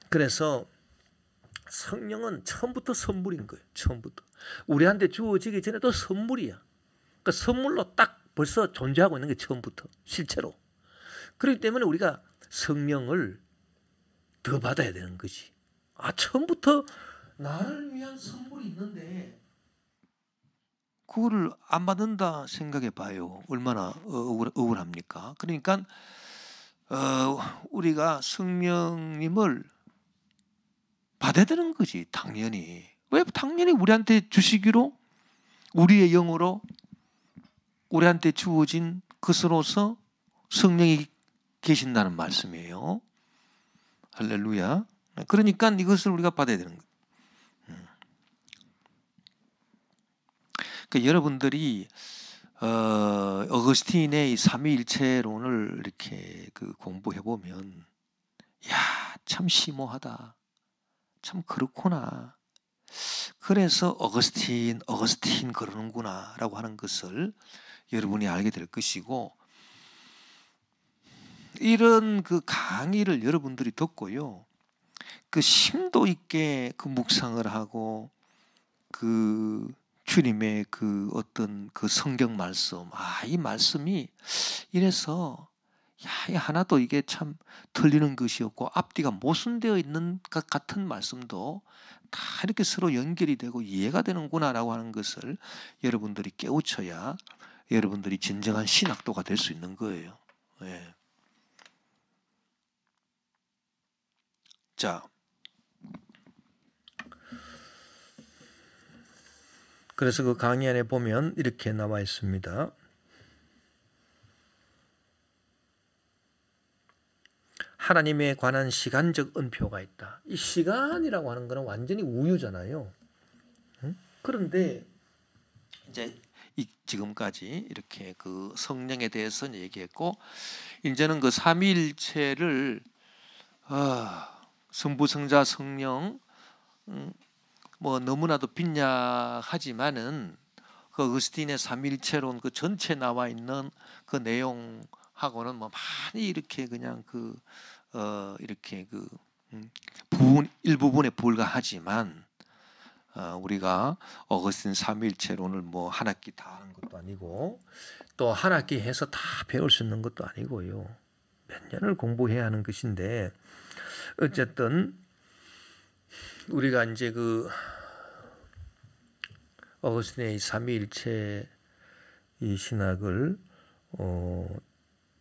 그래서 성령은 처음부터 선물인 거예요. 처음부터. 우리한테 주어지기 전에도 선물이야. 그러니까 선물로 딱 벌써 존재하고 있는 게 처음부터 실제로. 그렇기 때문에 우리가 성령을 더 받아야 되는 거지. 처음부터 나를 위한 선물이 있는데 그거를 안 받는다 생각해 봐요. 얼마나 억울합니까? 그러니까 우리가 성령님을 받아야 되는 거지. 당연히. 왜 당연히 우리한테 주시기로 우리의 영으로 우리한테 주어진 것으로서 성령이 계신다는 말씀이에요. 할렐루야. 그러니까 이것을 우리가 받아야 되는 거예요. 그러니까 여러분들이 어거스틴의 삼위일체론을 이렇게 공부해 보면, 야, 참 심오하다. 참 그렇구나. 그래서 어거스틴 그러는구나라고 하는 것을 여러분이 알게 될 것이고, 이런 강의를 여러분들이 듣고요, 심도 있게 묵상을 하고 주님의 어떤 성경 말씀, 이 말씀이 이래서 이 하나도 이게 참 틀리는 것이 없고 앞뒤가 모순되어 있는 것 같은 말씀도 다 이렇게 서로 연결이 되고 이해가 되는구나라고 하는 것을 여러분들이 깨우쳐야 여러분들이 진정한 신학도가 될 수 있는 거예요. 네. 자, 그래서 강의 안에 보면 이렇게 나와 있습니다. 하나님에 관한 시간적 은표가 있다. 이 시간이라고 하는 것은 완전히 우유잖아요. 그런데 이제 지금까지 이렇게 성령에 대해서 얘기했고, 이제는 삼위일체를 성부, 성자, 성령 너무나도 빈약하지만은 어거스틴의 삼위일체론 전체 나와 있는 내용하고는 많이 이렇게 그냥 이렇게 일부분에 불과하지만, 우리가 어거스틴 삼위일체론을 한 학기 다 하는 것도 아니고 또 한 학기 해서 다 배울 수 있는 것도 아니고요. 몇 년을 공부해야 하는 것인데, 어쨌든 우리가 이제 어거스틴의 삼위일체 이 신학을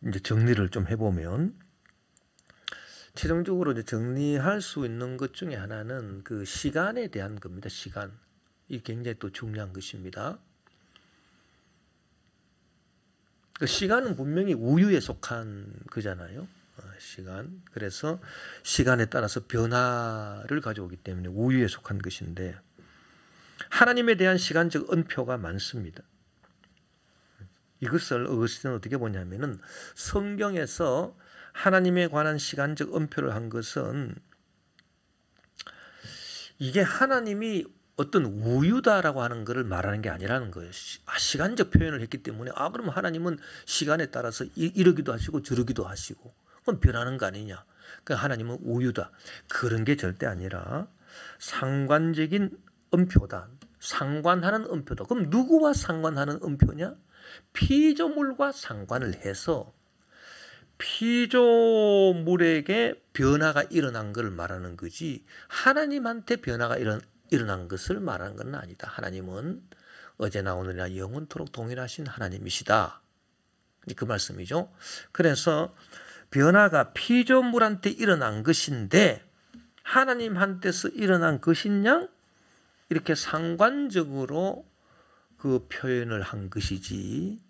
이제 정리를 좀 해보면, 최종적으로 이제 정리할 수 있는 것 중에 하나는 시간에 대한 겁니다. 시간. 이 굉장히 또 중요한 것입니다. 시간은 분명히 우유에 속한 거잖아요. 시간. 그래서 시간에 따라서 변화를 가져오기 때문에 우유에 속한 것인데, 하나님에 대한 시간적 은표가 많습니다. 이것을 어거스틴은 어떻게 보냐면은, 성경에서 하나님에 관한 시간적 은표를 한 것은 이게 하나님이 어떤 우유다라고 하는 것을 말하는 게 아니라는 거예요. 시간적 표현을 했기 때문에 그럼 하나님은 시간에 따라서 이러기도 하시고 저러기도 하시고 그럼 변하는 거 아니냐. 그러니까 하나님은 우유다. 그런 게 절대 아니라 상관적인 은표다. 상관하는 은표다. 그럼 누구와 상관하는 은표냐? 피조물과 상관을 해서 피조물에게 변화가 일어난 것을 말하는 거지, 하나님한테 변화가 일어난 것을 말하는 건 아니다. 하나님은 어제나 오늘이나 영원토록 동일하신 하나님이시다. 그 말씀이죠. 그래서 변화가 피조물한테 일어난 것인데 하나님한테서 일어난 것이냐? 이렇게 상관적으로 표현을 한 것이지,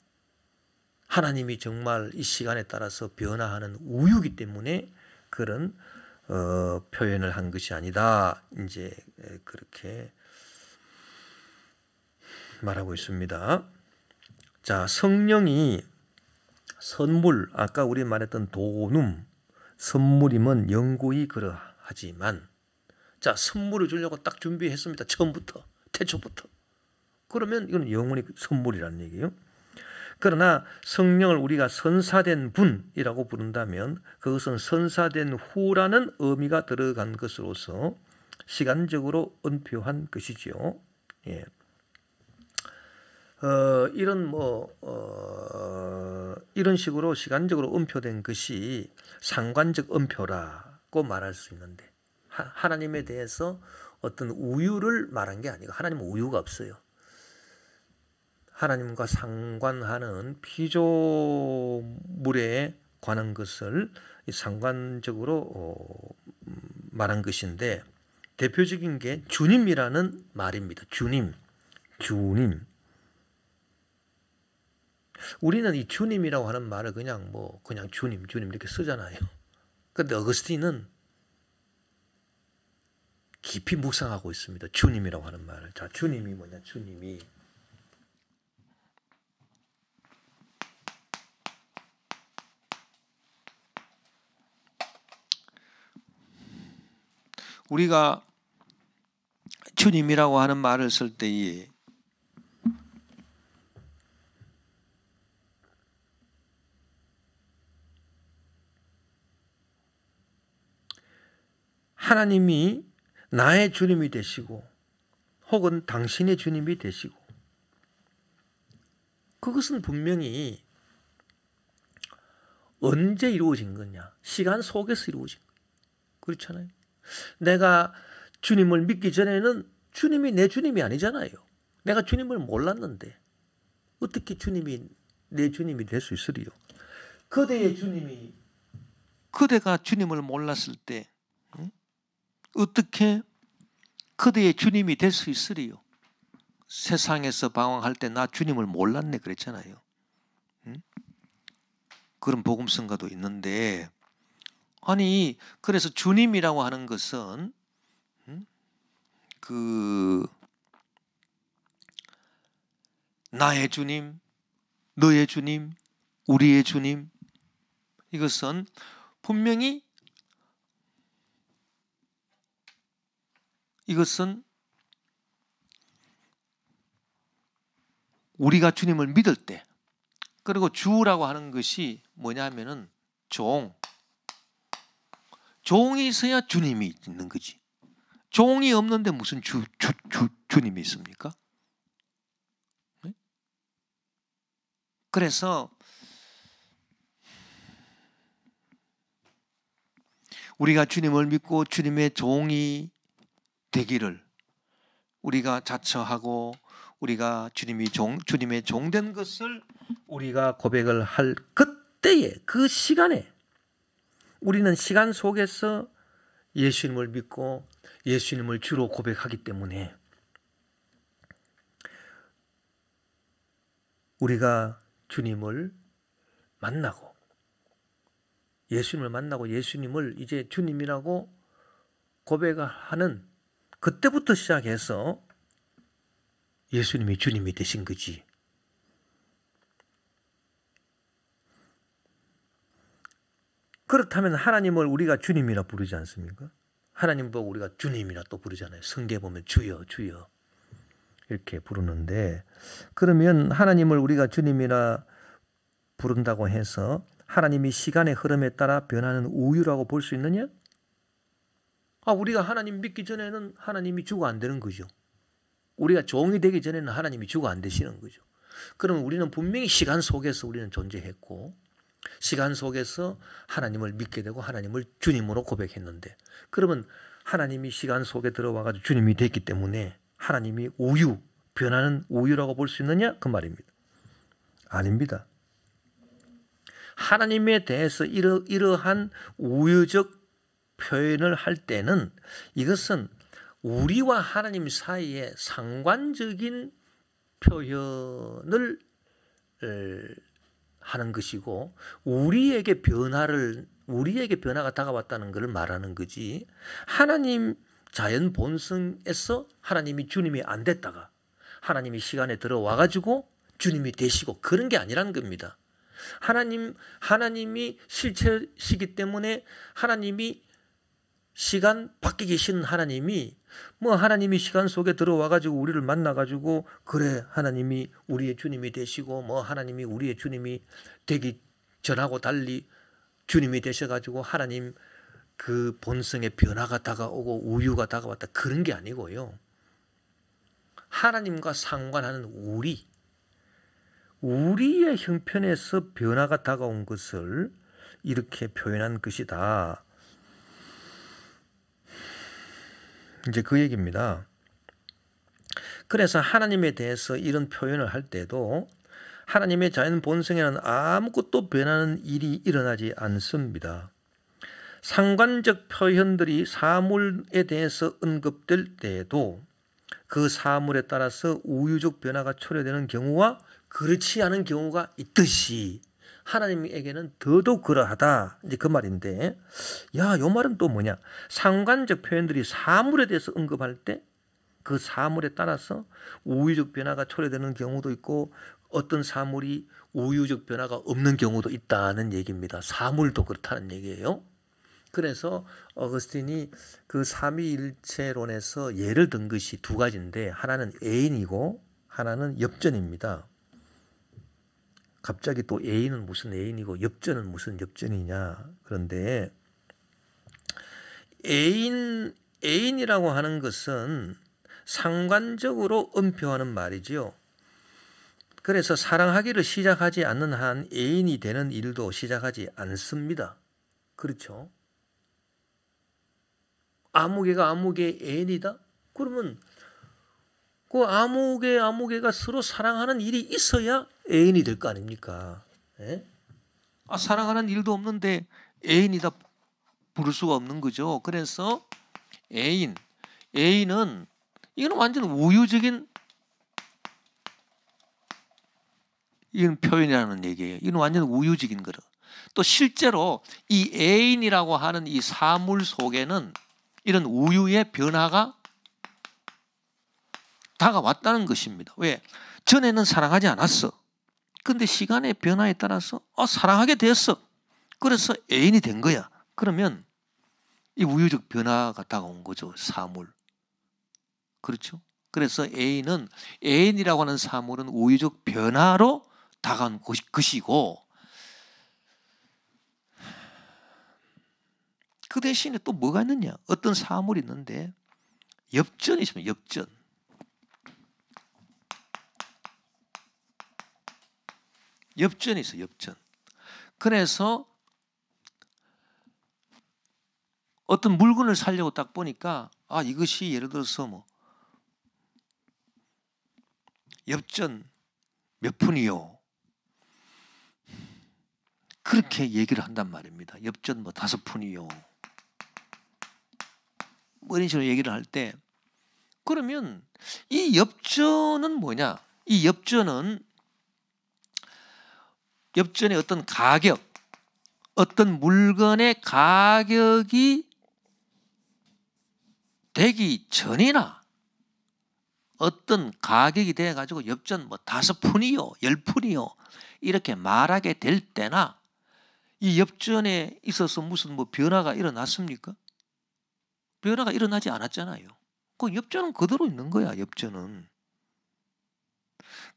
하나님이 정말 이 시간에 따라서 변화하는 우유이기 때문에 그런 표현을 한 것이 아니다. 이제 그렇게 말하고 있습니다. 자, 성령이 선물, 아까 우리 말했던 도눔, 선물임은 영구히 그러하지만, 자, 선물을 주려고 딱 준비했습니다. 처음부터, 태초부터. 그러면 이건 영원히 선물이라는 얘기예요. 그러나 성령을 우리가 선사된 분이라고 부른다면 그것은 선사된 후라는 의미가 들어간 것으로서 시간적으로 은표한 것이지요. 예. 이런 식으로 시간적으로 은표된 것이 상관적 은표라고 말할 수 있는데, 하나님에 대해서 어떤 우유를 말한 게 아니고, 하나님은 우유가 없어요. 하나님과 상관하는 피조물에 관한 것을 상관적으로 말한 것인데, 대표적인 게 주님이라는 말입니다. 주님. 우리는 이 주님이라고 하는 말을 그냥 주님 이렇게 쓰잖아요. 그런데 어거스틴은 깊이 묵상하고 있습니다. 주님이라고 하는 말을. 자, 주님이 뭐냐? 주님이 우리가 주님이라고 하는 말을 쓸 때에 하나님이 나의 주님이 되시고 혹은 당신의 주님이 되시고, 그것은 분명히 언제 이루어진 거냐? 시간 속에서 이루어진 거예요. 그렇잖아요. 내가 주님을 믿기 전에는 주님이 내 주님이 아니잖아요. 내가 주님을 몰랐는데 어떻게 주님이 내 주님이 될 수 있으리요? 그대가 주님을 몰랐을 때 어떻게 그대의 주님이 될 수 있으리요? 세상에서 방황할 때 나 주님을 몰랐네 그랬잖아요. 그런 복음성가도 있는데, 아니 그래서 주님이라고 하는 것은 나의 주님, 너의 주님, 우리의 주님, 이것은 분명히 이것은 우리가 주님을 믿을 때, 그리고 주라고 하는 것이 뭐냐면은 종이 있어야 주님이 있는 거지. 종이 없는데 무슨 주님이 있습니까? 네? 그래서 우리가 주님을 믿고 주님의 종이 되기를 우리가 자처하고, 우리가 주님의 종된 것을 우리가 고백을 할 그때에, 그 시간에 우리는 시간 속에서 예수님을 믿고 예수님을 주로 고백하기 때문에 우리가 주님을 만나고 예수님을 이제 주님이라고 고백하는 그때부터 시작해서 예수님이 주님이 되신 거지. 그렇다면 하나님을 우리가 주님이라 부르지 않습니까? 하나님 보고 우리가 주님이라 또 부르잖아요. 성경에 보면 주여 주여 이렇게 부르는데, 그러면 하나님을 우리가 주님이라 부른다고 해서 하나님이 시간의 흐름에 따라 변하는 우유라고 볼 수 있느냐? 우리가 하나님 믿기 전에는 하나님이 주가 안 되는 거죠. 우리가 종이 되기 전에는 하나님이 주가 안 되시는 거죠. 그러면 우리는 분명히 시간 속에서 우리는 존재했고, 시간 속에서 하나님을 믿게 되고 하나님을 주님으로 고백했는데, 그러면 하나님이 시간 속에 들어와가지고 주님이 됐기 때문에 하나님이 변하는 우유라고 볼 수 있느냐? 그 말입니다. 아닙니다. 하나님에 대해서 이러한 우유적 표현을 할 때는 이것은 우리와 하나님 사이에 상관적인 표현을 하는 것이고, 우리에게 변화가 다가왔다는 것을 말하는 거지, 하나님 자연 본성에서 하나님이 주님이 안 됐다가 하나님이 시간에 들어와가지고 주님이 되시고 그런 게 아니라는 겁니다. 하나님이 실체시기 때문에 하나님이 시간 밖에 계신 하나님이 뭐 하나님이 시간 속에 들어와 가지고 우리를 만나 가지고 그래 하나님이 우리의 주님이 되시고 뭐 하나님이 우리의 주님이 되기 전하고 달리 주님이 되셔 가지고 하나님 그 본성의 변화가 다가오고 우유가 다가왔다 그런 게 아니고요. 하나님과 상관하는 우리의 형편에서 변화가 다가온 것을 이렇게 표현한 것이다. 이제 그 얘기입니다. 그래서 하나님에 대해서 이런 표현을 할 때도 하나님의 자연 본성에는 아무것도 변하는 일이 일어나지 않습니다. 상관적 표현들이 사물에 대해서 언급될 때에도 그 사물에 따라서 우유적 변화가 초래되는 경우와 그렇지 않은 경우가 있듯이 하나님에게는 더더욱 그러하다. 이제 그 말인데, 야, 요 말은 또 뭐냐? 상관적 표현들이 사물에 대해서 언급할 때 그 사물에 따라서 우유적 변화가 초래되는 경우도 있고 어떤 사물이 우유적 변화가 없는 경우도 있다는 얘기입니다. 사물도 그렇다는 얘기예요. 그래서 어거스틴이 그 삼위일체론에서 예를 든 것이 두 가지인데 하나는 애인이고 하나는 엽전입니다. 갑자기 또 애인은 무슨 애인이고 엽전은 무슨 엽전이냐. 그런데 애인이라고 하는 것은 상관적으로 언표하는 말이지요. 그래서 사랑하기를 시작하지 않는 한 애인이 되는 일도 시작하지 않습니다. 그렇죠? 아무개가 아무개의 애인이다? 그러면 그 아무개가 서로 사랑하는 일이 있어야 애인이 될 거 아닙니까? 예? 사랑하는 일도 없는데 애인이다 부를 수가 없는 거죠. 그래서 애인은 이건 완전 우유적인 이런 표현이라는 얘기예요. 이건 완전 우유적인 거라. 또 실제로 이 애인이라고 하는 이 사물 속에는 이런 우유의 변화가 다가왔다는 것입니다. 왜? 전에는 사랑하지 않았어. 근데 시간의 변화에 따라서 사랑하게 됐어. 그래서 애인이 된 거야. 그러면 이 우유적 변화가 다가온 거죠. 사물. 그렇죠? 그래서 애인이라고 하는 사물은 우유적 변화로 다가온 것이고 그 대신에 또 뭐가 있느냐? 어떤 사물이 있는데 엽전이 있으면 엽전. 엽전이 있어요. 엽전. 그래서 어떤 물건을 사려고 딱 보니까 이것이 예를 들어서 뭐 엽전 몇 푼이요. 그렇게 얘기를 한단 말입니다. 엽전 뭐 5푼이요. 뭐 이런 식으로 얘기를 할 때 그러면 이 엽전은 뭐냐? 이 엽전의 어떤 가격, 어떤 물건의 가격이 되기 전이나 어떤 가격이 돼가지고 엽전 뭐 5푼이요, 10푼이요 이렇게 말하게 될 때나 이 엽전에 있어서 무슨 뭐 변화가 일어났습니까? 변화가 일어나지 않았잖아요. 그 엽전은 그대로 있는 거야. 엽전은.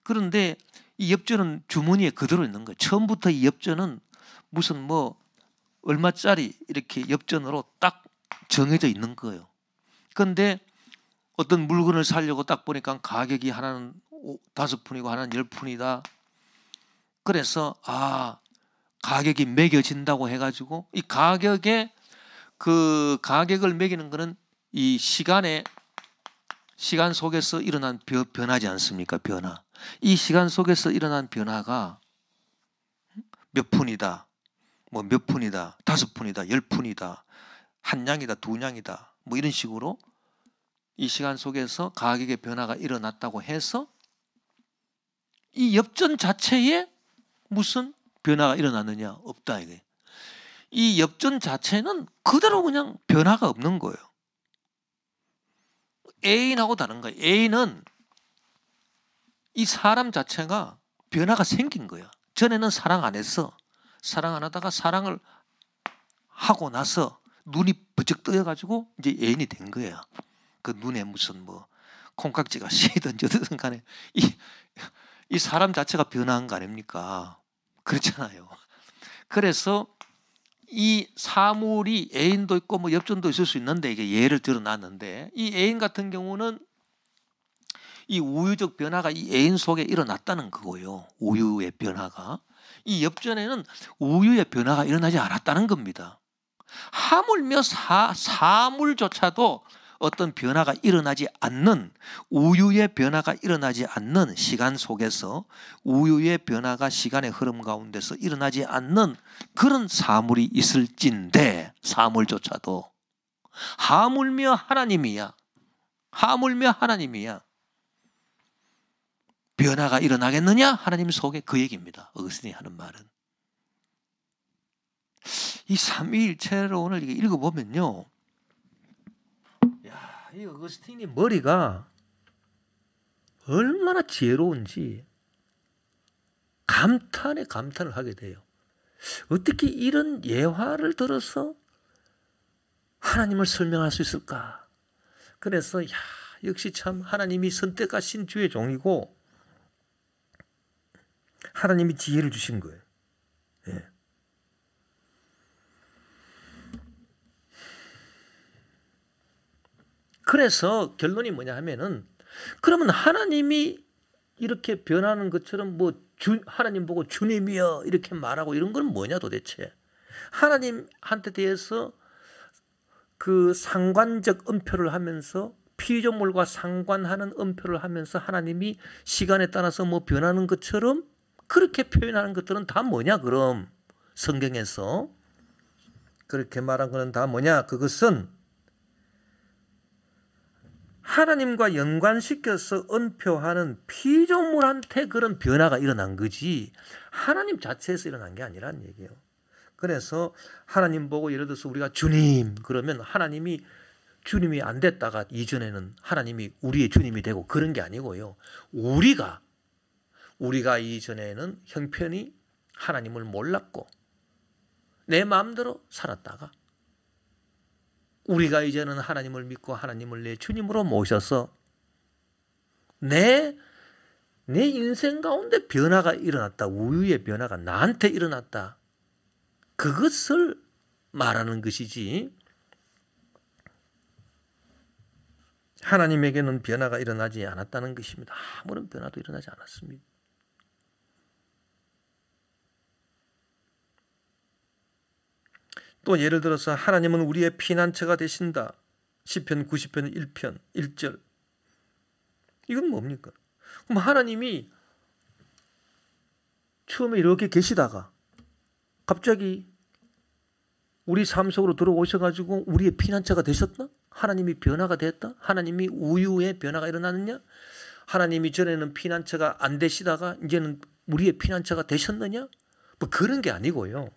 그런데 이 엽전은 주머니에 그대로 있는 거예요. 처음부터 이 엽전은 무슨 뭐 얼마짜리 이렇게 엽전으로 딱 정해져 있는 거예요. 그런데 어떤 물건을 사려고 딱 보니까 가격이 하나는 5푼이고 하나는 10푼이다. 그래서 가격이 매겨진다고 해가지고 이 그 가격을 매기는 거는 이 시간 속에서 일어난 변화지 않습니까? 변화. 이 시간 속에서 일어난 변화가 몇 푼이다, 뭐 몇 푼이다, 5푼이다, 10푼이다, 한 냥이다, 두 냥이다, 뭐 이런 식으로 이 시간 속에서 가격의 변화가 일어났다고 해서 이 엽전 자체에 무슨 변화가 일어났느냐? 없다 이게. 이 엽전 자체는 그대로 그냥 변화가 없는 거예요. 애인하고 다른 거예요. 애인은 이 사람 자체가 변화가 생긴 거야. 전에는 사랑 안 했어. 사랑 안 하다가 사랑을 하고 나서 눈이 번쩍 떠여가지고 이제 애인이 된 거야. 그 눈에 무슨 뭐 콩깍지가 씌이든지 어떻든 간에 이 사람 자체가 변화한 거 아닙니까? 그렇잖아요. 그래서 이 사물이 애인도 있고 뭐 엽전도 있을 수 있는데 이게 예를 들어놨는데 이 애인 같은 경우는 이 우유적 변화가 이 애인 속에 일어났다는 거고요. 우유의 변화가. 이 엽전에는 우유의 변화가 일어나지 않았다는 겁니다. 하물며 사물조차도 어떤 변화가 일어나지 않는, 우유의 변화가 일어나지 않는 시간 속에서 우유의 변화가 시간의 흐름 가운데서 일어나지 않는 그런 사물이 있을진데, 사물조차도 하물며 하나님이야. 하물며 하나님이야. 변화가 일어나겠느냐? 하나님 속에 그 얘기입니다. 어거스틴이 하는 말은. 이 삼위일체를 오늘 읽어보면요. 야, 이 어거스틴이 머리가 얼마나 지혜로운지 감탄에 감탄을 하게 돼요. 어떻게 이런 예화를 들어서 하나님을 설명할 수 있을까? 그래서 역시 참 하나님이 선택하신 주의 종이고 하나님이 지혜를 주신 거예요. 예. 그래서 결론이 뭐냐 하면은, 그러면 하나님이 이렇게 변하는 것처럼 뭐 하나님 보고 주님이여 이렇게 말하고 이런 건 뭐냐 도대체. 하나님한테 대해서 그 상관적 음표를 하면서 피조물과 상관하는 음표를 하면서 하나님이 시간에 따라서 뭐 변하는 것처럼 그렇게 표현하는 것들은 다 뭐냐 그럼. 성경에서 그렇게 말한 것은 다 뭐냐. 그것은 하나님과 연관시켜서 은표하는 피조물한테 그런 변화가 일어난 거지 하나님 자체에서 일어난 게 아니라는 얘기예요. 그래서 하나님 보고 예를 들어서 우리가 주님 그러면 하나님이 주님이 안 됐다가 이전에는 하나님이 우리의 주님이 되고 그런 게 아니고요. 우리가 이전에는 형편이 하나님을 몰랐고 내 마음대로 살았다가 우리가 이제는 하나님을 믿고 하나님을 내 주님으로 모셔서 내 인생 가운데 변화가 일어났다. 우유의 변화가 나한테 일어났다. 그것을 말하는 것이지 하나님에게는 변화가 일어나지 않았다는 것입니다. 아무런 변화도 일어나지 않았습니다. 또 예를 들어서 하나님은 우리의 피난처가 되신다. 시편 90편 1편 1절. 이건 뭡니까? 그럼 하나님이 처음에 이렇게 계시다가 갑자기 우리 삶 속으로 들어오셔가지고 우리의 피난처가 되셨나? 하나님이 변화가 됐다? 하나님이 우유의 변화가 일어나느냐? 하나님이 전에는 피난처가 안 되시다가 이제는 우리의 피난처가 되셨느냐? 뭐 그런 게 아니고요.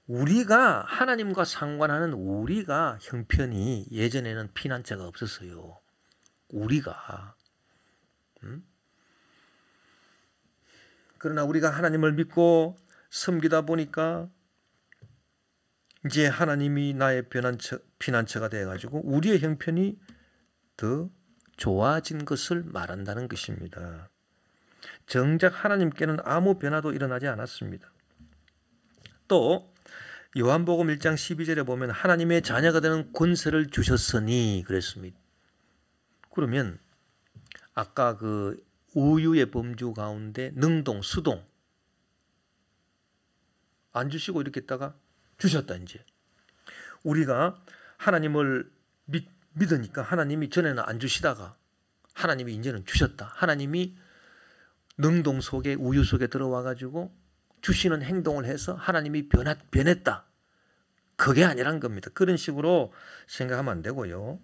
우리가 하나님과 상관하는 우리가 형편이 예전에는 피난처가 없었어요. 우리가. 그러나 우리가 하나님을 믿고 섬기다 보니까 이제 하나님이 나의 피난처가 되어가지고 우리의 형편이 더 좋아진 것을 말한다는 것입니다. 정작 하나님께는 아무 변화도 일어나지 않았습니다. 또 요한복음 1장 12절에 보면 하나님의 자녀가 되는 권세를 주셨으니 그랬습니다. 그러면 아까 그 우유의 범주 가운데 능동, 수동 안 주시고 이렇게 했다가 주셨다. 이제 우리가 하나님을 믿으니까 하나님이 전에는 안 주시다가 하나님이 이제는 주셨다. 하나님이 능동 속에 우유 속에 들어와 가지고 주시는 행동을 해서 하나님이 변했다. 그게 아니란 겁니다. 그런 식으로 생각하면 안 되고요.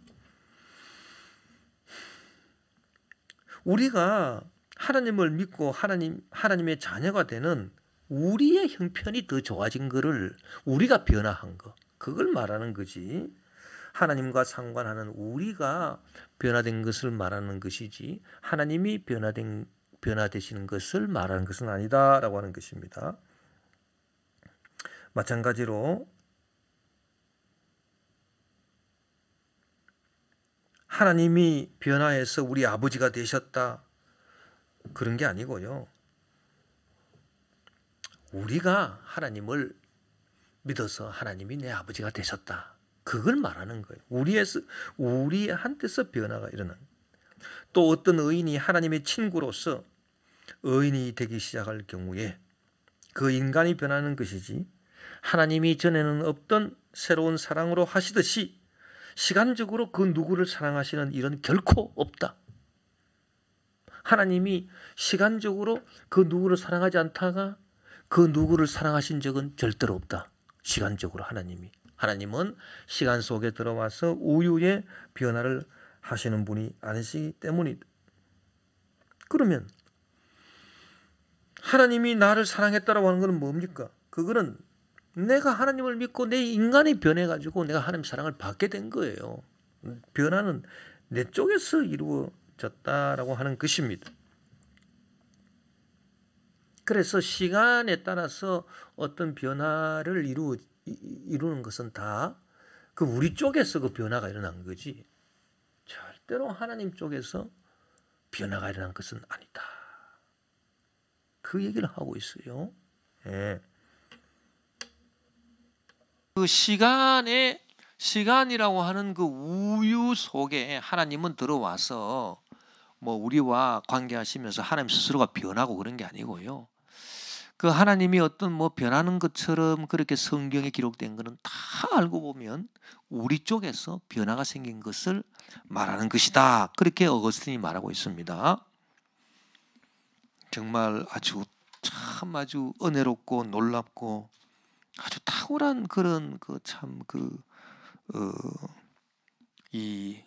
우리가 하나님을 믿고 하나님의 자녀가 되는 우리의 형편이 더 좋아진 거를 우리가 변화한 거. 그걸 말하는 거지. 하나님과 상관하는 우리가 변화된 것을 말하는 것이지 하나님이 변화되시는 것을 말하는 것은 아니다라고 하는 것입니다. 마찬가지로 하나님이 변화해서 우리 아버지가 되셨다, 그런 게 아니고요. 우리가 하나님을 믿어서 하나님이 내 아버지가 되셨다, 그걸 말하는 거예요. 우리한테서 변화가 일어난. 또 어떤 의인이 하나님의 친구로서 의인이 되기 시작할 경우에 그 인간이 변하는 것이지, 하나님이 전에는 없던 새로운 사랑으로 하시듯이 시간적으로 그 누구를 사랑하시는 일은 결코 없다. 하나님이 시간적으로 그 누구를 사랑하지 않다가 그 누구를 사랑하신 적은 절대로 없다. 시간적으로 하나님은 시간 속에 들어와서 우유의 변화를 하시는 분이 아니시기 때문이다. 그러면 하나님이 나를 사랑했다라고 하는 것은 뭡니까? 그거는 내가 하나님을 믿고 내 인간이 변해가지고 내가 하나님 사랑을 받게 된 거예요. 변화는 내 쪽에서 이루어졌다라고 하는 것입니다. 그래서 시간에 따라서 어떤 변화를 이루는 것은 다 그 우리 쪽에서 그 변화가 일어난 거지, 절대로 하나님 쪽에서 변화가 일어난 것은 아니다. 그 얘기를 하고 있어요. 예. 그 시간이라고 하는 그 우유 속에 하나님은 들어와서 뭐 우리와 관계하시면서 하나님 스스로가 변하고 그런 게 아니고요. 그 하나님이 어떤 뭐 변하는 것처럼 그렇게 성경에 기록된 거는 다 알고 보면 우리 쪽에서 변화가 생긴 것을 말하는 것이다. 그렇게 어거스틴이 말하고 있습니다. 정말 아주 은혜롭고 놀랍고 아주 탁월한 그런 이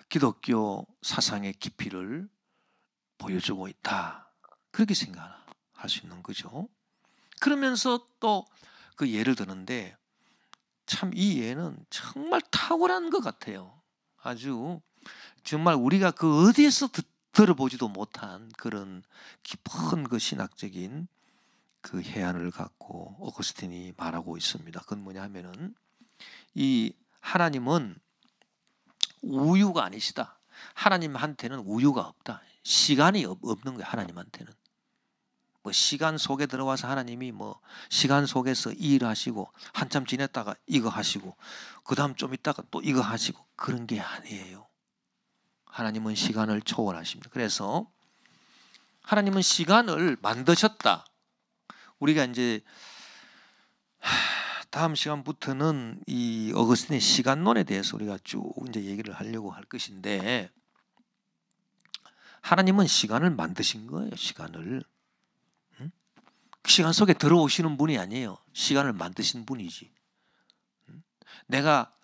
기독교 사상의 깊이를 보여주고 있다. 그렇게 생각할 수 있는 거죠. 그러면서 또 그 예를 드는데 참 이 예는 정말 탁월한 것 같아요. 아주 정말 우리가 그 어디에서 들어보지도 못한 그런 깊은 그 신학적인 그 해안을 갖고 어거스틴이 말하고 있습니다. 그건 뭐냐 하면은 이 하나님은 우유가 아니시다. 하나님한테는 우유가 없다. 시간이 없는 거예요. 하나님한테는. 뭐 시간 속에 들어와서 하나님이 뭐 시간 속에서 이 일을 하시고 한참 지냈다가 이거 하시고 그 다음 좀 있다가 또 이거 하시고 그런 게 아니에요. 하나님은 시간을 초월하십니다. 그래서 하나님은 시간을 만드셨다. 우리가 이제 다음 시간부터는 이 어거스틴의 시간론에 대해서 우리가 쭉 이제 얘기를 하려고 할 것인데, 하나님은 시간을 만드신 거예요. 시간을. 시간 속에 들어오시는 분이 아니에요. 시간을 만드신 분이지. 내가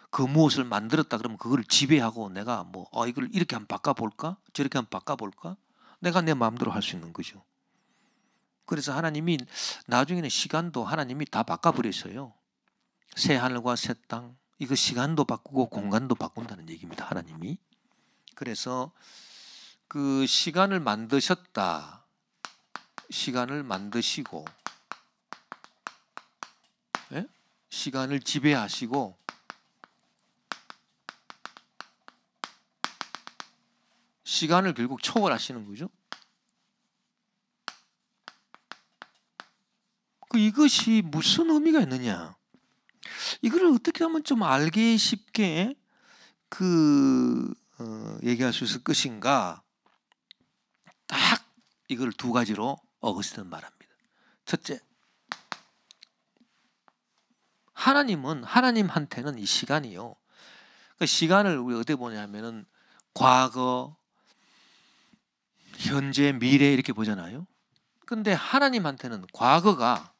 그 무엇을 만들었다 그러면 그걸 지배하고 내가 뭐 이걸 이렇게 한번 바꿔볼까? 저렇게 한번 바꿔볼까? 내가 내 마음대로 할 수 있는 거죠. 그래서 하나님이 나중에는 시간도 하나님이 다 바꿔버렸어요. 새 하늘과 새 땅, 이거 시간도 바꾸고 공간도 바꾼다는 얘기입니다. 하나님이. 그래서 그 시간을 만드셨다. 시간을 만드시고, 예? 시간을 지배하시고, 시간을 결국 초월하시는 거죠. 이것이 무슨 의미가 있느냐? 이걸 어떻게 하면 좀 알기 쉽게 얘기할 수 있을 것인가? 딱 이걸 두 가지로 어거스틴은 말합니다. 첫째, 하나님한테는 이 시간이요. 그 시간을 우리 어디 보냐 하면은 과거, 현재, 미래 이렇게 보잖아요. 근데 하나님한테는 과거가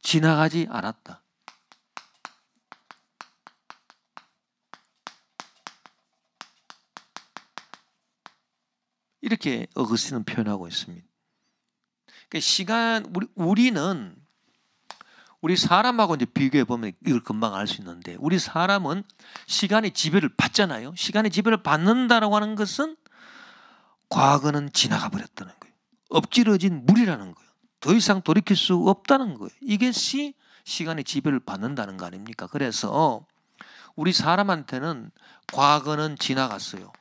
지나가지 않았다. 이렇게 어거스틴은 표현하고 있습니다. 그러니까 우리 사람하고 이제 비교해 보면 이걸 금방 알 수 있는데, 우리 사람은 시간의 지배를 받잖아요. 시간의 지배를 받는다라고 하는 것은 과거는 지나가 버렸다는 거예요. 엎질러진 물이라는 거예요. 더 이상 돌이킬 수 없다는 거예요. 이것이 시간의 지배를 받는다는 거 아닙니까? 그래서 우리 사람한테는 과거는 지나갔어요.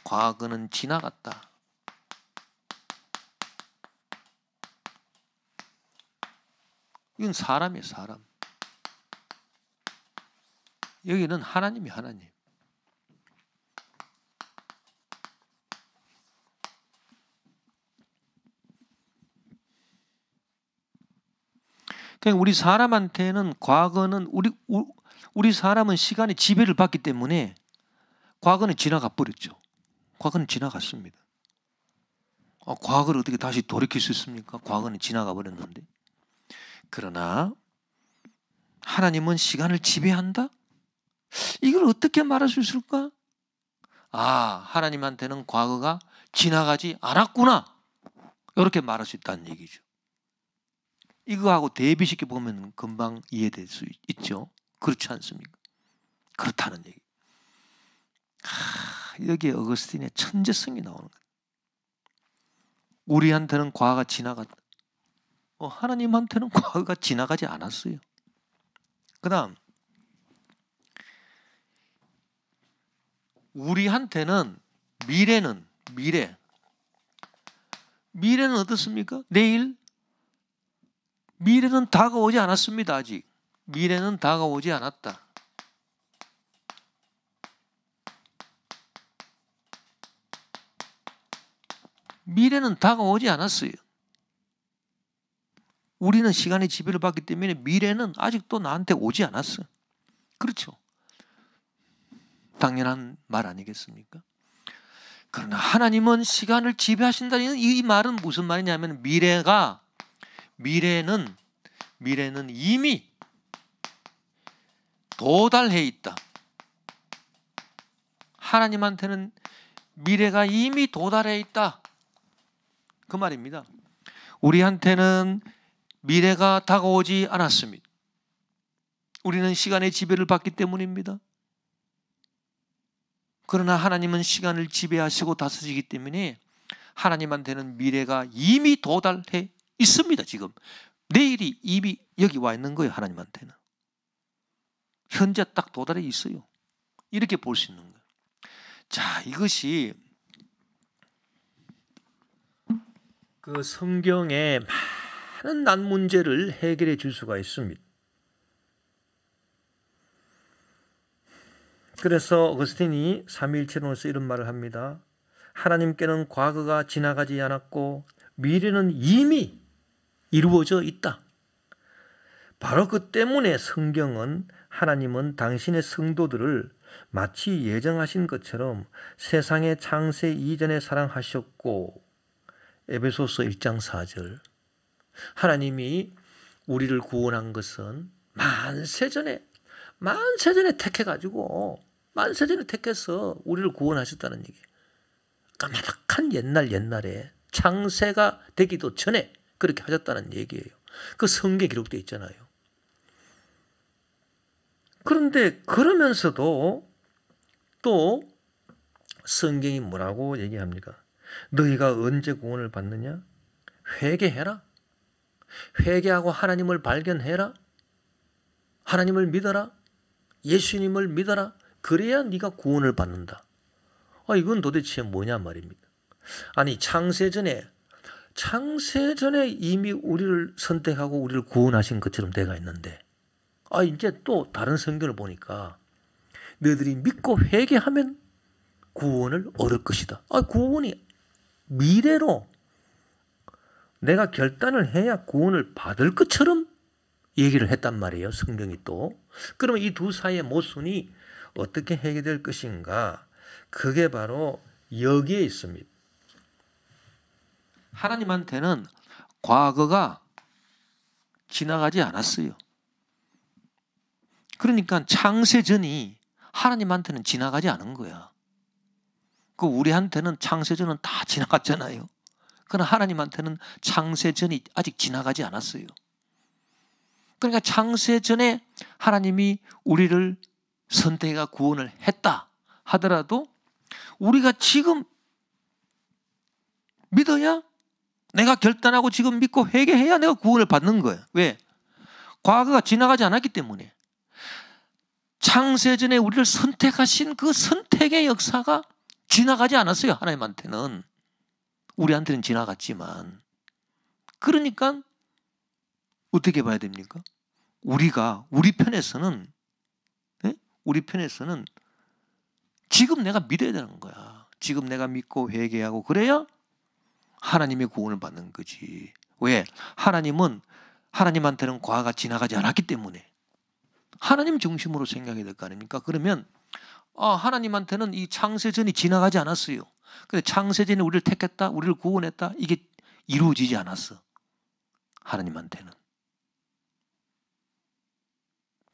과거는 지나갔다. 이건 사람이에요, 사람. 여기는 하나님이 하나님. 그러니까 우리 사람한테는 과거는 우리 사람은 시간의 지배를 받기 때문에 과거는 지나가 버렸죠. 과거는 지나갔습니다. 과거를 어떻게 다시 돌이킬 수 있습니까? 과거는 지나가 버렸는데. 그러나 하나님은 시간을 지배한다? 이걸 어떻게 말할 수 있을까? 하나님한테는 과거가 지나가지 않았구나. 이렇게 말할 수 있다는 얘기죠. 이거하고 대비시켜 보면 금방 이해될 수 있죠. 그렇지 않습니까? 그렇다는 얘기. 여기에 어거스틴의 천재성이 나오는 거예요. 우리한테는 과거가 지나갔다. 하나님한테는 과거가 지나가지 않았어요. 그 다음 우리한테는 미래는 어떻습니까? 내일? 미래는 다가오지 않았습니다. 아직 미래는 다가오지 않았다. 미래는 다가오지 않았어요. 우리는 시간의 지배를 받기 때문에 미래는 아직도 나한테 오지 않았어. 그렇죠? 당연한 말 아니겠습니까? 그러나 하나님은 시간을 지배하신다는 이 말은 무슨 말이냐면 미래는 이미 도달해 있다. 하나님한테는 미래가 이미 도달해 있다. 그 말입니다. 우리한테는 미래가 다가오지 않았습니다. 우리는 시간의 지배를 받기 때문입니다. 그러나 하나님은 시간을 지배하시고 다스리기 때문에 하나님한테는 미래가 이미 도달해 있습니다. 지금 내일이 이미 여기 와 있는 거예요. 하나님한테는 현재 딱 도달해 있어요. 이렇게 볼 수 있는 거예요. 자, 이것이 그 성경의 많은 난문제를 해결해 줄 수가 있습니다. 그래서 어거스틴이 삼위일체론에서 이런 말을 합니다. 하나님께는 과거가 지나가지 않았고 미래는 이미 이루어져 있다. 바로 그 때문에 성경은 하나님은 당신의 성도들을 마치 예정하신 것처럼 세상의 창세 이전에 사랑하셨고, 에베소서 1장 4절, 하나님이 우리를 구원한 것은 만세전에 택해가지고 만세전에 택해서 우리를 구원하셨다는 얘기예요. 까마득한 옛날에 창세가 되기도 전에 그렇게 하셨다는 얘기예요. 그 성경에 기록되어 있잖아요. 그런데 그러면서도 또 성경이 뭐라고 얘기합니까? 너희가 언제 구원을 받느냐? 회개해라. 회개하고 하나님을 발견해라. 하나님을 믿어라. 예수님을 믿어라. 그래야 네가 구원을 받는다. 이건 도대체 뭐냐 말입니다. 아니 창세전에 이미 우리를 선택하고 우리를 구원하신 것처럼 돼가 있는데, 이제 또 다른 성경을 보니까 너희들이 믿고 회개하면 구원을 얻을 것이다. 구원이 미래로 내가 결단을 해야 구원을 받을 것처럼 얘기를 했단 말이에요. 성경이 또. 그러면 이 두 사이의 모순이 어떻게 해결될 것인가? 그게 바로 여기에 있습니다. 하나님한테는 과거가 지나가지 않았어요. 그러니까 창세전이 하나님한테는 지나가지 않은 거야. 우리한테는 창세전은 다 지나갔잖아요. 그러나 하나님한테는 창세전이 아직 지나가지 않았어요. 그러니까 창세전에 하나님이 우리를 선택해 구원을 했다 하더라도 우리가 지금 믿어야 내가 결단하고 지금 믿고 회개해야 내가 구원을 받는 거예요. 왜? 과거가 지나가지 않았기 때문에. 창세전에 우리를 선택하신 그 선택의 역사가 지나가지 않았어요. 하나님한테는. 우리한테는 지나갔지만. 그러니까 어떻게 봐야 됩니까? 우리 편에서는 지금 내가 믿어야 되는 거야. 지금 내가 믿고 회개하고 그래야 하나님의 구원을 받는 거지. 왜? 하나님한테는 과거가 지나가지 않았기 때문에 하나님 중심으로 생각해야 될 거 아닙니까? 그러면 하나님한테는 이 창세전이 지나가지 않았어요. 근데 창세전에 우리를 택했다, 우리를 구원했다, 이게 이루어지지 않았어. 하나님한테는.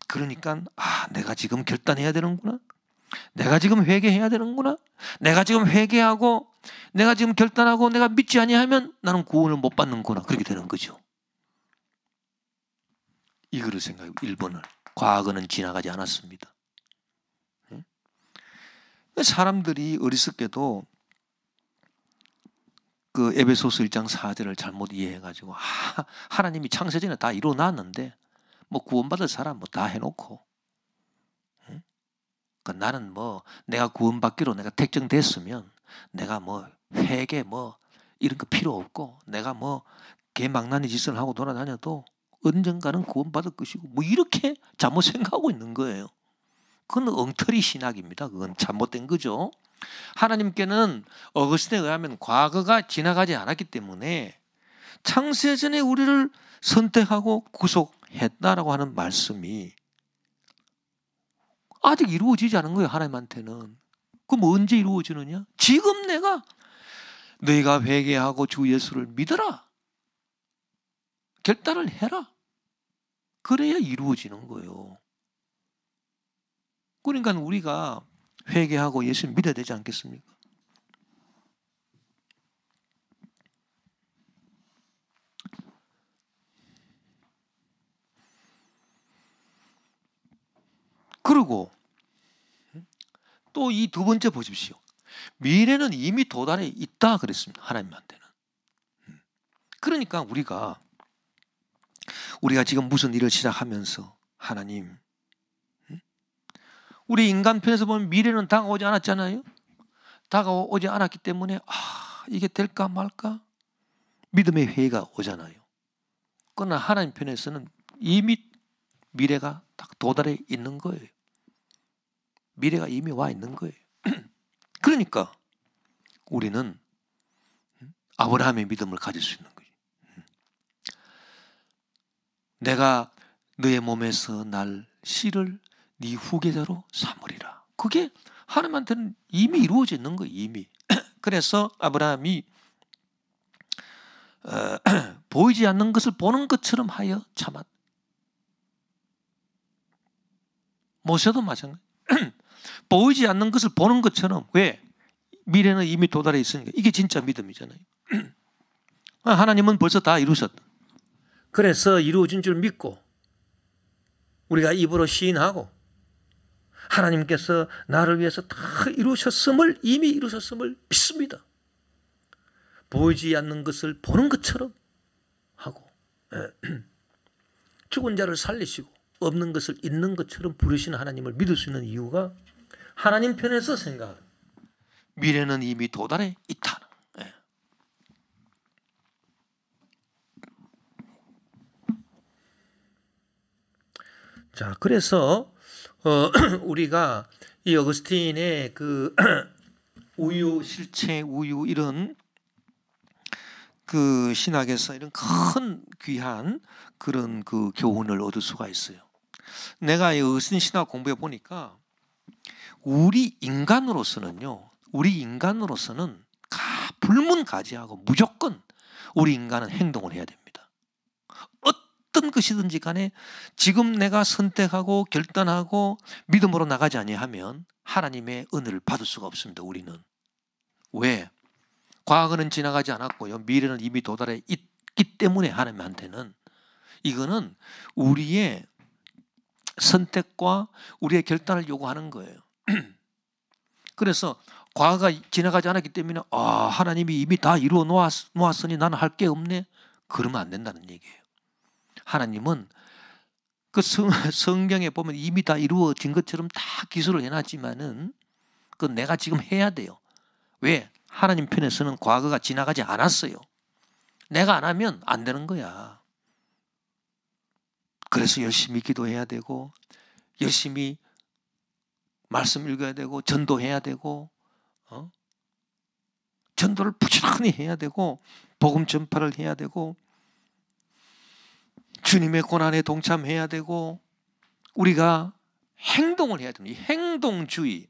그러니까 내가 지금 결단해야 되는구나. 내가 지금 회개해야 되는구나. 내가 지금 회개하고 내가 지금 결단하고 내가 믿지 아니하면 나는 구원을 못 받는구나. 그렇게 되는 거죠. 이거를 생각해요. 1번을. 과거는 지나가지 않았습니다. 사람들이 어리석게도 그 에베소서 1장 4절을 잘못 이해해가지고 하나님이 창세전에 다 이루어놨는데 뭐 구원받을 사람 뭐 다 해놓고 그러니까 나는 뭐 내가 구원받기로 내가 택정됐으면 내가 뭐 회개 뭐 이런 거 필요 없고 내가 뭐 개망나니 짓을 하고 돌아다녀도 언젠가는 구원받을 것이고 뭐 이렇게 잘못 생각하고 있는 거예요. 그건 엉터리 신학입니다. 그건 잘못된 거죠. 하나님께는 어거스틴에 의하면 과거가 지나가지 않았기 때문에 창세전에 우리를 선택하고 구속했다라고 하는 말씀이 아직 이루어지지 않은 거예요. 하나님한테는. 그럼 언제 이루어지느냐? 지금 너희가 회개하고 주 예수를 믿어라. 결단을 해라. 그래야 이루어지는 거예요. 그러니까 우리가 회개하고 예수를 믿어야 되지 않겠습니까? 그리고 또 이 두 번째 보십시오. 미래는 이미 도달해 있다 그랬습니다. 하나님한테는. 그러니까 우리가 지금 무슨 일을 시작하면서 하나님, 우리 인간 편에서 보면 미래는 다가오지 않았잖아요. 다가오지 않았기 때문에 이게 될까 말까 믿음의 회의가 오잖아요. 그러나 하나님 편에서는 이미 미래가 딱 도달해 있는 거예요. 미래가 이미 와 있는 거예요. 그러니까 우리는 아브라함의 믿음을 가질 수 있는 거예요. 내가 너의 몸에서 날 씨를 네 후계자로 삼으리라. 그게 하나님한테는 이미 이루어져 있는 거예요. 이미. 그래서 아브라함이 보이지 않는 것을 보는 것처럼 하여 참았다. 모세도 마찬가지. 보이지 않는 것을 보는 것처럼. 왜? 미래는 이미 도달해 있으니까. 이게 진짜 믿음이잖아요. 하나님은 벌써 다 이루셨다. 그래서 이루어진 줄 믿고 우리가 입으로 시인하고 하나님께서 나를 위해서 다 이미 이루셨음을 믿습니다. 보이지 않는 것을 보는 것처럼 하고 죽은 자를 살리시고 없는 것을 있는 것처럼 부르시는 하나님을 믿을 수 있는 이유가 하나님 편에서 생각. 미래는 이미 도달해 있다는. 자, 그래서 우리가 이 어거스틴의 그 우유, 실체, 우유 이런 그 신학에서 이런 큰 귀한 그런 그 교훈을 얻을 수가 있어요. 내가 이 어거스틴 신학 공부해 보니까 우리 인간으로서는 불문가지하고 무조건 우리 인간은 행동을 해야 됩니다. 어떤 것이든지 간에 지금 내가 선택하고 결단하고 믿음으로 나가지 아니하면 하나님의 은혜를 받을 수가 없습니다. 우리는. 왜? 과거는 지나가지 않았고요. 미래는 이미 도달해 있기 때문에 하나님한테는 이거는 우리의 선택과 우리의 결단을 요구하는 거예요. 그래서 과거가 지나가지 않았기 때문에 하나님이 이미 다 이루어 놓았으니 나는 할 게 없네. 그러면 안 된다는 얘기예요. 하나님은 그 성경에 보면 이미 다 이루어진 것처럼 다 기술을 해놨지만은 그 내가 지금 해야 돼요. 왜? 하나님 편에서는 과거가 지나가지 않았어요. 내가 안 하면 안 되는 거야. 그래서 열심히 기도해야 되고 열심히 말씀 읽어야 되고 전도해야 되고 전도를 부지런히 해야 되고 복음 전파를 해야 되고 주님의 고난에 동참해야 되고 우리가 행동을 해야 됩니다. 행동주의.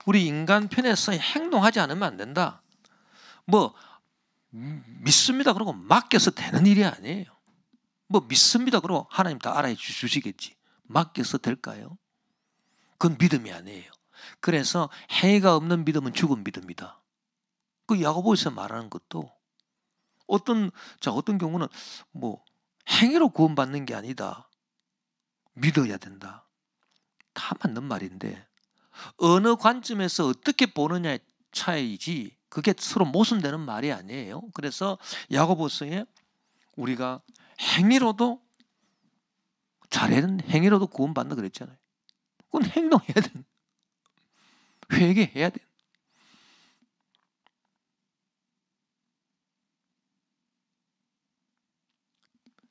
우리 인간 편에서 행동하지 않으면 안 된다. 뭐 믿습니다 그러고 맡겨서 되는 일이 아니에요. 뭐 믿습니다 그러고 하나님 다 알아 주시겠지. 맡겨서 될까요? 그건 믿음이 아니에요. 그래서 행위가 없는 믿음은 죽은 믿음이다. 그 야고보에서 말하는 것도 어떤 경우는 뭐 행위로 구원받는 게 아니다. 믿어야 된다. 다 맞는 말인데 어느 관점에서 어떻게 보느냐의 차이지 그게 서로 모순되는 말이 아니에요. 그래서 야고보서에 우리가 행위로도 잘하는 행위로도 구원받는다 그랬잖아요. 그건 행동해야 돼. 회개해야 돼.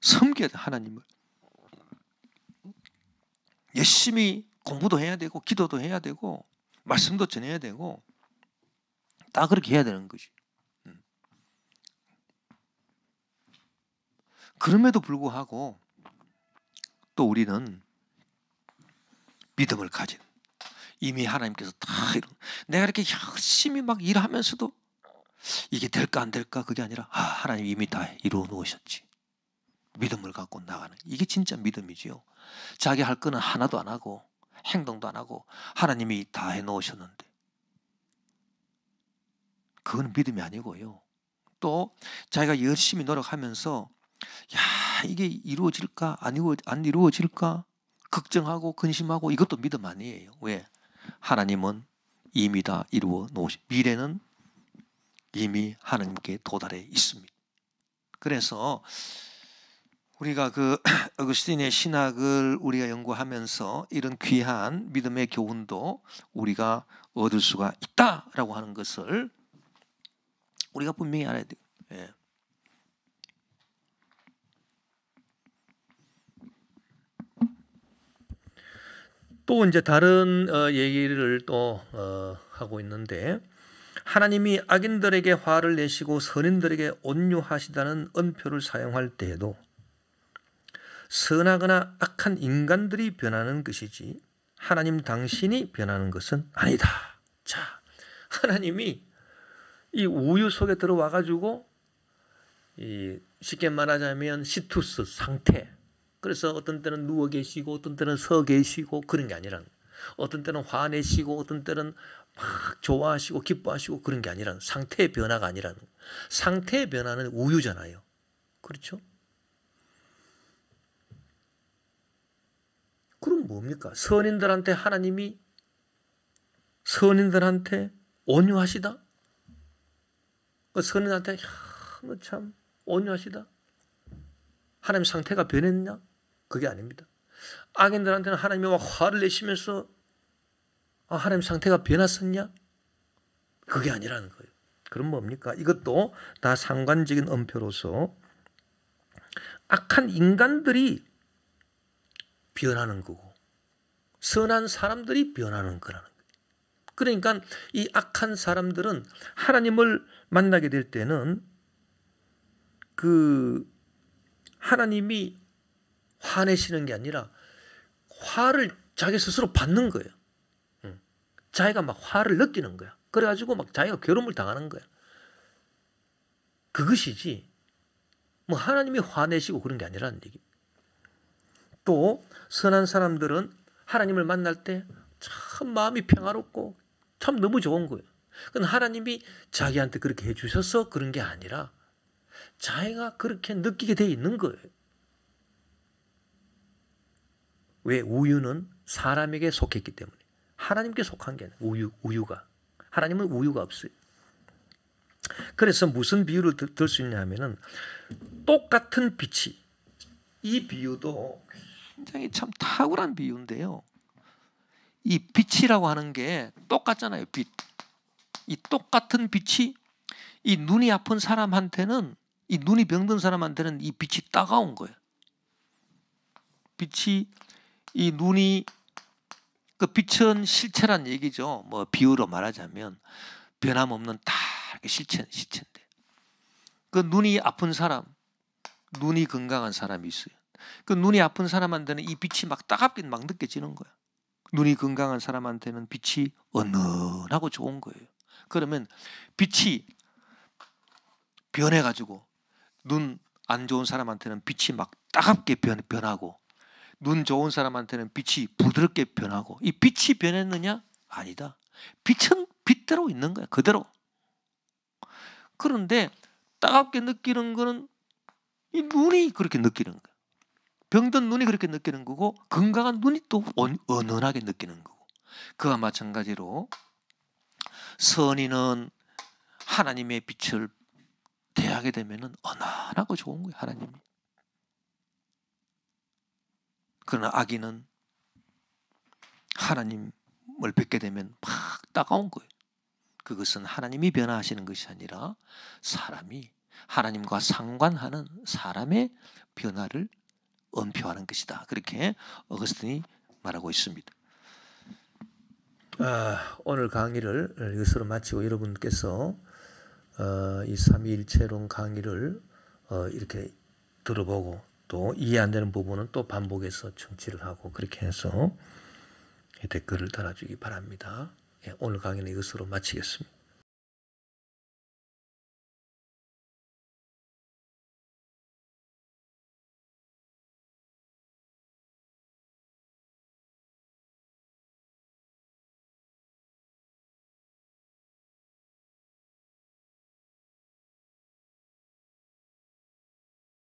섬겨야 돼, 하나님을. 열심히 공부도 해야 되고 기도도 해야 되고 말씀도 전해야 되고 다 그렇게 해야 되는 거지. 그럼에도 불구하고 또 우리는 믿음을 가진 이미 하나님께서 다 내가 이렇게 열심히 막 일하면서도 이게 될까 안 될까 그게 아니라 하나님 이미 다 이루어 놓으셨지. 믿음을 갖고 나가는 이게 진짜 믿음이지요. 자기 할 거는 하나도 안 하고 행동도 안 하고 하나님이 다 해놓으셨는데 그건 믿음이 아니고요. 또 자기가 열심히 노력하면서 이게 이루어질까 안 이루어질까 걱정하고 근심하고 이것도 믿음 아니에요. 왜? 하나님은 이미 다 이루어 놓으신 미래는 이미 하나님께 도달해 있습니다. 그래서 우리가 그 어거스틴의 신학을 우리가 연구하면서 이런 귀한 믿음의 교훈도 우리가 얻을 수가 있다라고 하는 것을 우리가 분명히 알아야 돼요. 예. 또 이제 다른 얘기를 또 하고 있는데 하나님이 악인들에게 화를 내시고 선인들에게 온유하시다는 언표를 사용할 때에도 선하거나 악한 인간들이 변하는 것이지 하나님 당신이 변하는 것은 아니다. 자, 하나님이 이 우유 속에 들어와 가지고 쉽게 말하자면 시투스 상태. 그래서 어떤 때는 누워 계시고 어떤 때는 서 계시고 그런 게 아니라 어떤 때는 화내시고 어떤 때는 막 좋아하시고 기뻐하시고 그런 게 아니라 상태의 변화가 아니라는 상태의 변화는 우유잖아요. 그렇죠? 그럼 뭡니까? 선인들한테 하나님이 선인들한테 온유하시다? 선인한테 너 참 온유하시다? 하나님 상태가 변했냐? 그게 아닙니다. 악인들한테는 하나님이 막 화를 내시면서 하나님 상태가 변했었냐? 그게 아니라는 거예요. 그럼 뭡니까? 이것도 다 상관적인 언표로서 악한 인간들이 변하는 거고 선한 사람들이 변하는 거라는 거예요. 그러니까 이 악한 사람들은 하나님을 만나게 될 때는 그 하나님이 화내시는 게 아니라 화를 자기 스스로 받는 거예요. 자기가 막 화를 느끼는 거야. 그래가지고 막 자기가 괴로움을 당하는 거야. 그것이지 뭐 하나님이 화내시고 그런 게 아니라는 얘기. 또 선한 사람들은 하나님을 만날 때 참 마음이 평화롭고 참 너무 좋은 거예요. 그건 하나님이 자기한테 그렇게 해주셔서 그런 게 아니라 자기가 그렇게 느끼게 돼 있는 거예요. 왜? 우유는 사람에게 속했기 때문에 하나님께 속한 게 아니에요. 우유가. 하나님은 우유가 없어요. 그래서 무슨 비유를 들 수 있냐 하면은 똑같은 빛이, 이 비유도 굉장히 참 탁월한 비유인데요. 이 빛이라고 하는 게 똑같잖아요. 빛. 이 똑같은 빛이 이 눈이 아픈 사람한테는, 이 눈이 병든 사람한테는 이 빛이 따가운 거예요. 빛이, 이 눈이, 그 빛은 실체란 얘기죠. 뭐 비유로 말하자면 변함없는 다 이렇게 실체인데, 그 눈이 아픈 사람, 눈이 건강한 사람이 있어요. 그 눈이 아픈 사람한테는 이 빛이 막 따갑게 막 느껴지는 거야. 눈이 건강한 사람한테는 빛이 은은하고 좋은 거예요. 그러면 빛이 변해가지고 눈 안 좋은 사람한테는 빛이 막 따갑게 변하고, 눈 좋은 사람한테는 빛이 부드럽게 변하고, 이 빛이 변했느냐? 아니다. 빛은 빛대로 있는 거야. 그대로. 그런데 따갑게 느끼는 거는 이 눈이 그렇게 느끼는 거야. 병든 눈이 그렇게 느끼는 거고, 건강한 눈이 또 은은하게 느끼는 거고. 그와 마찬가지로 선인은 하나님의 빛을 대하게 되면은 은은하고 좋은 거예요. 하나님이. 그러나 악인은 하나님을 뵙게 되면 막 따가운 거예요. 그것은 하나님이 변화하시는 것이 아니라 사람이, 하나님과 상관하는 사람의 변화를 언표하는 것이다. 그렇게 어거스틴이 말하고 있습니다. 오늘 강의를 이것으로 마치고 여러분께서 이 삼위일체론 강의를 이렇게 들어보고 또 이해 안 되는 부분은 또 반복해서 청취를 하고, 그렇게 해서 댓글을 달아주기 바랍니다. 오늘 강의는 이것으로 마치겠습니다.